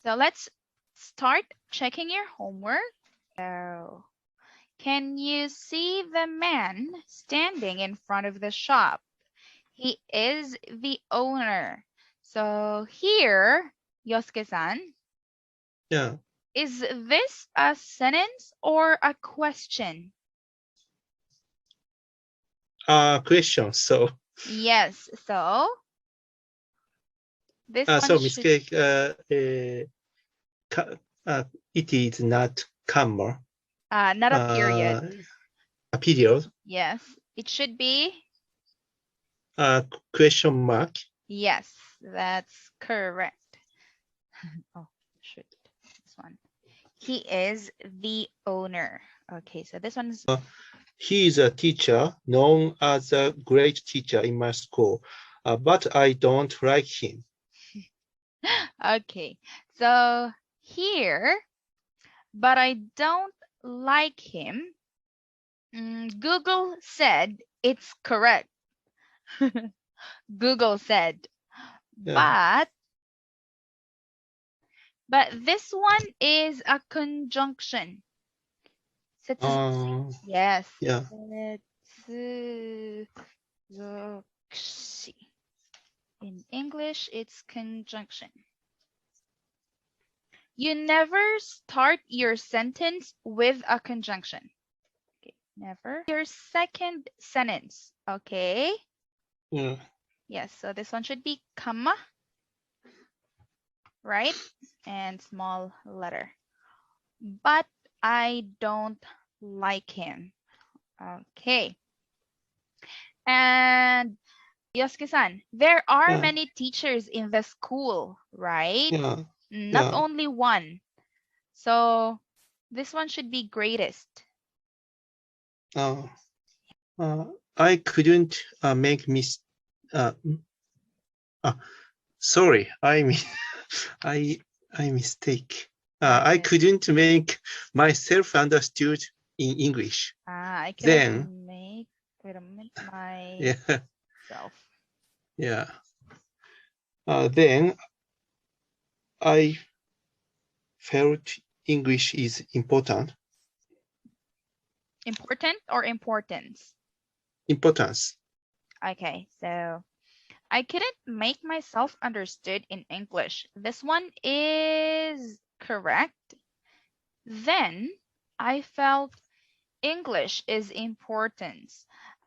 So let's start checking your homework. So, can you see the man standing in front of the shop? He is the owner. So here, Yosuke-san, Yeah. is this a sentence or a question? Question. So, Yes, so this one so should, mistake. It is not comma. not a period. A period. Yes, it should be, Question mark. yes, that's correct. Oh, shoot, this one. He is the owner. Okay, so this one is, He is a teacher known as a great teacher in my school, but I don't like him. okay, so here, but I don't like him. Google said it's correct. Google said, Yeah. but this one is a conjunction. Yes. Yeah. In English, it's conjunction. You never start your sentence with a conjunction. Okay, never. Your second sentence, okay? Yeah. Yes, so this one should be comma, right? And small letter. But I don't like him. Okay. And Yosuke-san, there are Yeah. many teachers in the school, right? Yeah. Not Yeah. only one. So this one should be greatest. I couldn't make sorry, I mistake. I couldn't make myself understood in English. I Then, couldn't make, wait a minute, yeah, myself. yeah. Then I felt English is important. Important or importance? Importance. Okay, so I couldn't make myself understood in English. This one is correct. Then I felt English is important.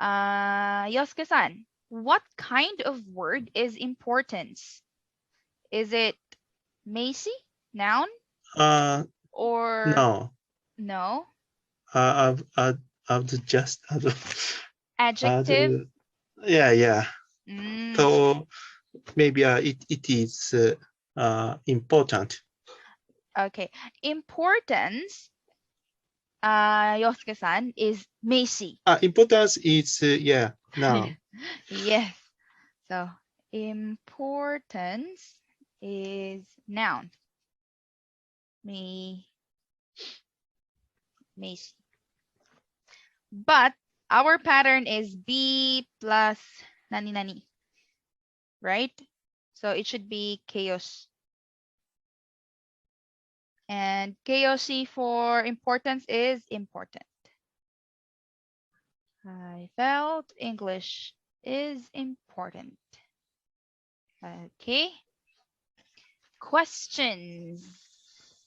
Yosuke-san, what kind of word is importance? Is it Macy, noun, or No. no? I've just Adjective? yeah. Mm, So maybe it is important. okay. Importance, Yosuke-san, is Macy. Importance is yeah now. Yes. So importance is noun. Macy. But our pattern is be plus nani, right? So it should be chaos. And KOC for importance is important. I felt English is important. Okay. Questions.